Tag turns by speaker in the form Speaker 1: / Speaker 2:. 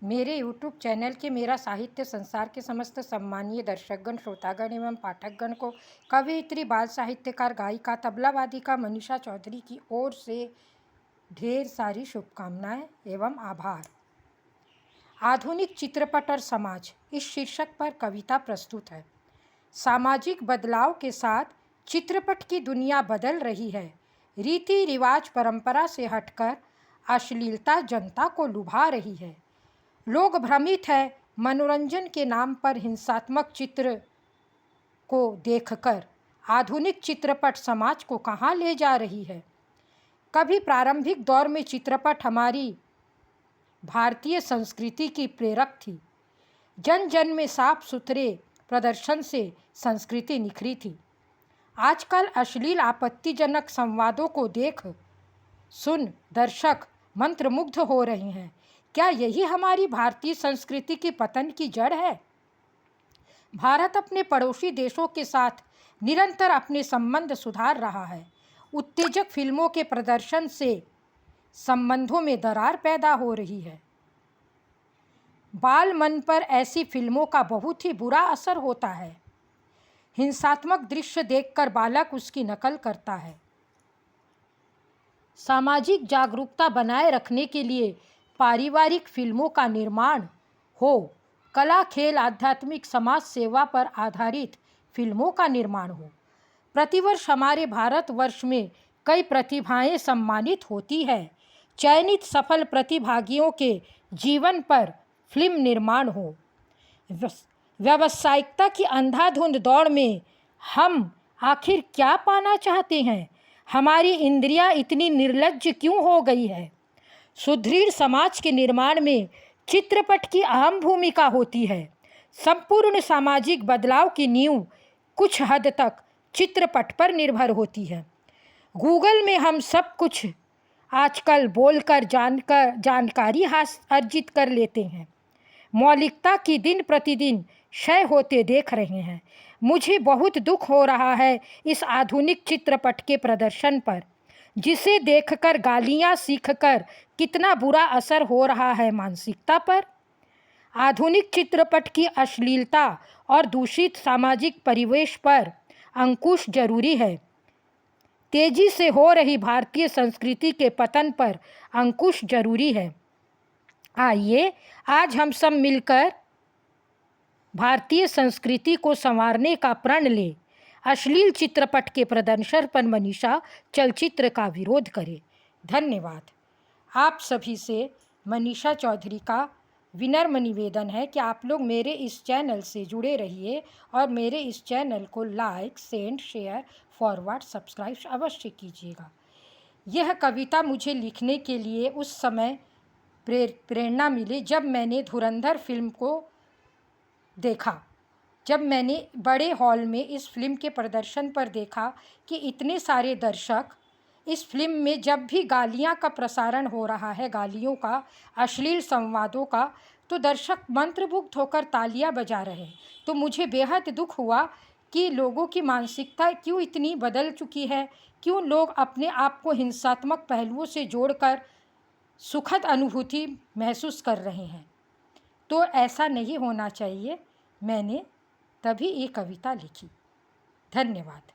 Speaker 1: मेरे YouTube channel के मेरा साहित्य संसार के समस्त सम्मानीय दर्शकगण, श्रोतागण एवं पाठकगण को कवयित्री, बाल साहित्यकार, गायिका, तबला वादिका मनीषा चौधरी की ओर से ढेर सारी शुभकामनाएं एवं आभार। आधुनिक चित्रपट और समाज इस शीर्षक पर कविता प्रस्तुत है। सामाजिक बदलाव के साथ चित्रपट की दुनिया बदल रही है। रीति रिवाज परंपरा से हटकर अश्लीलता जनता को लुभा रही है। लोग भ्रमित हैं मनोरंजन के नाम पर हिंसात्मक चित्र को देखकर। आधुनिक चित्रपट समाज को कहाँ ले जा रही है। कभी प्रारंभिक दौर में चित्रपट हमारी भारतीय संस्कृति की प्रेरक थी। जन जन में साफ सुथरे प्रदर्शन से संस्कृति निखरी थी। आजकल अश्लील आपत्तिजनक संवादों को देख सुन दर्शक मंत्रमुग्ध हो रहे हैं। क्या यही हमारी भारतीय संस्कृति की पतन की जड़ है। भारत अपने पड़ोसी देशों के साथ निरंतर अपने संबंध सुधार रहा है। उत्तेजक फिल्मों के प्रदर्शन से संबंधों में दरार पैदा हो रही है। बाल मन पर ऐसी फिल्मों का बहुत ही बुरा असर होता है। हिंसात्मक दृश्य देखकर बालक उसकी नकल करता है। सामाजिक जागरूकता बनाए रखने के लिए पारिवारिक फिल्मों का निर्माण हो। कला, खेल, आध्यात्मिक, समाज सेवा पर आधारित फिल्मों का निर्माण हो। प्रतिवर्ष हमारे भारतवर्ष में कई प्रतिभाएं सम्मानित होती है। चयनित सफल प्रतिभागियों के जीवन पर फिल्म निर्माण हो। व्यावसायिकता की अंधाधुंध दौड़ में हम आखिर क्या पाना चाहते हैं। हमारी इंद्रियां इतनी निर्लज्ज क्यों हो गई है। सुदृढ़ समाज के निर्माण में चित्रपट की अहम भूमिका होती है। संपूर्ण सामाजिक बदलाव की नींव कुछ हद तक चित्रपट पर निर्भर होती है। गूगल में हम सब कुछ आजकल बोलकर जानकारी अर्जित कर लेते हैं। मौलिकता की दिन प्रतिदिन क्षय होते देख रहे हैं। मुझे बहुत दुख हो रहा है इस आधुनिक चित्रपट के प्रदर्शन पर, जिसे देखकर गालियां सीखकर कितना बुरा असर हो रहा है मानसिकता पर। आधुनिक चित्रपट की अश्लीलता और दूषित सामाजिक परिवेश पर अंकुश जरूरी है। तेजी से हो रही भारतीय संस्कृति के पतन पर अंकुश जरूरी है। आइए आज हम सब मिलकर भारतीय संस्कृति को संवारने का प्रण लें। अश्लील चित्रपट के प्रदर्शन पर मनीषा चलचित्र का विरोध करें। धन्यवाद। आप सभी से मनीषा चौधरी का विनम्र निवेदन है कि आप लोग मेरे इस चैनल से जुड़े रहिए और मेरे इस चैनल को like, send, share, forward, subscribe अवश्य कीजिएगा। यह कविता मुझे लिखने के लिए उस समय प्रेरणा मिली जब मैंने धुरंधर फिल्म को देखा। जब मैंने बड़े हॉल में इस फिल्म के प्रदर्शन पर देखा कि इतने सारे दर्शक इस फिल्म में जब भी गालियां का प्रसारण हो रहा है, गालियों का, अश्लील संवादों का, तो दर्शक मंत्रमुग्ध होकर तालियां बजा रहे हैं। तो मुझे बेहद दुख हुआ कि लोगों की मानसिकता क्यों इतनी बदल चुकी है। क्यों लोग अपने आप को हिंसात्मक पहलुओं से जोड़कर सुखद अनुभूति महसूस कर रहे हैं। तो ऐसा नहीं होना चाहिए। मैंने तभी ये कविता लिखी। धन्यवाद।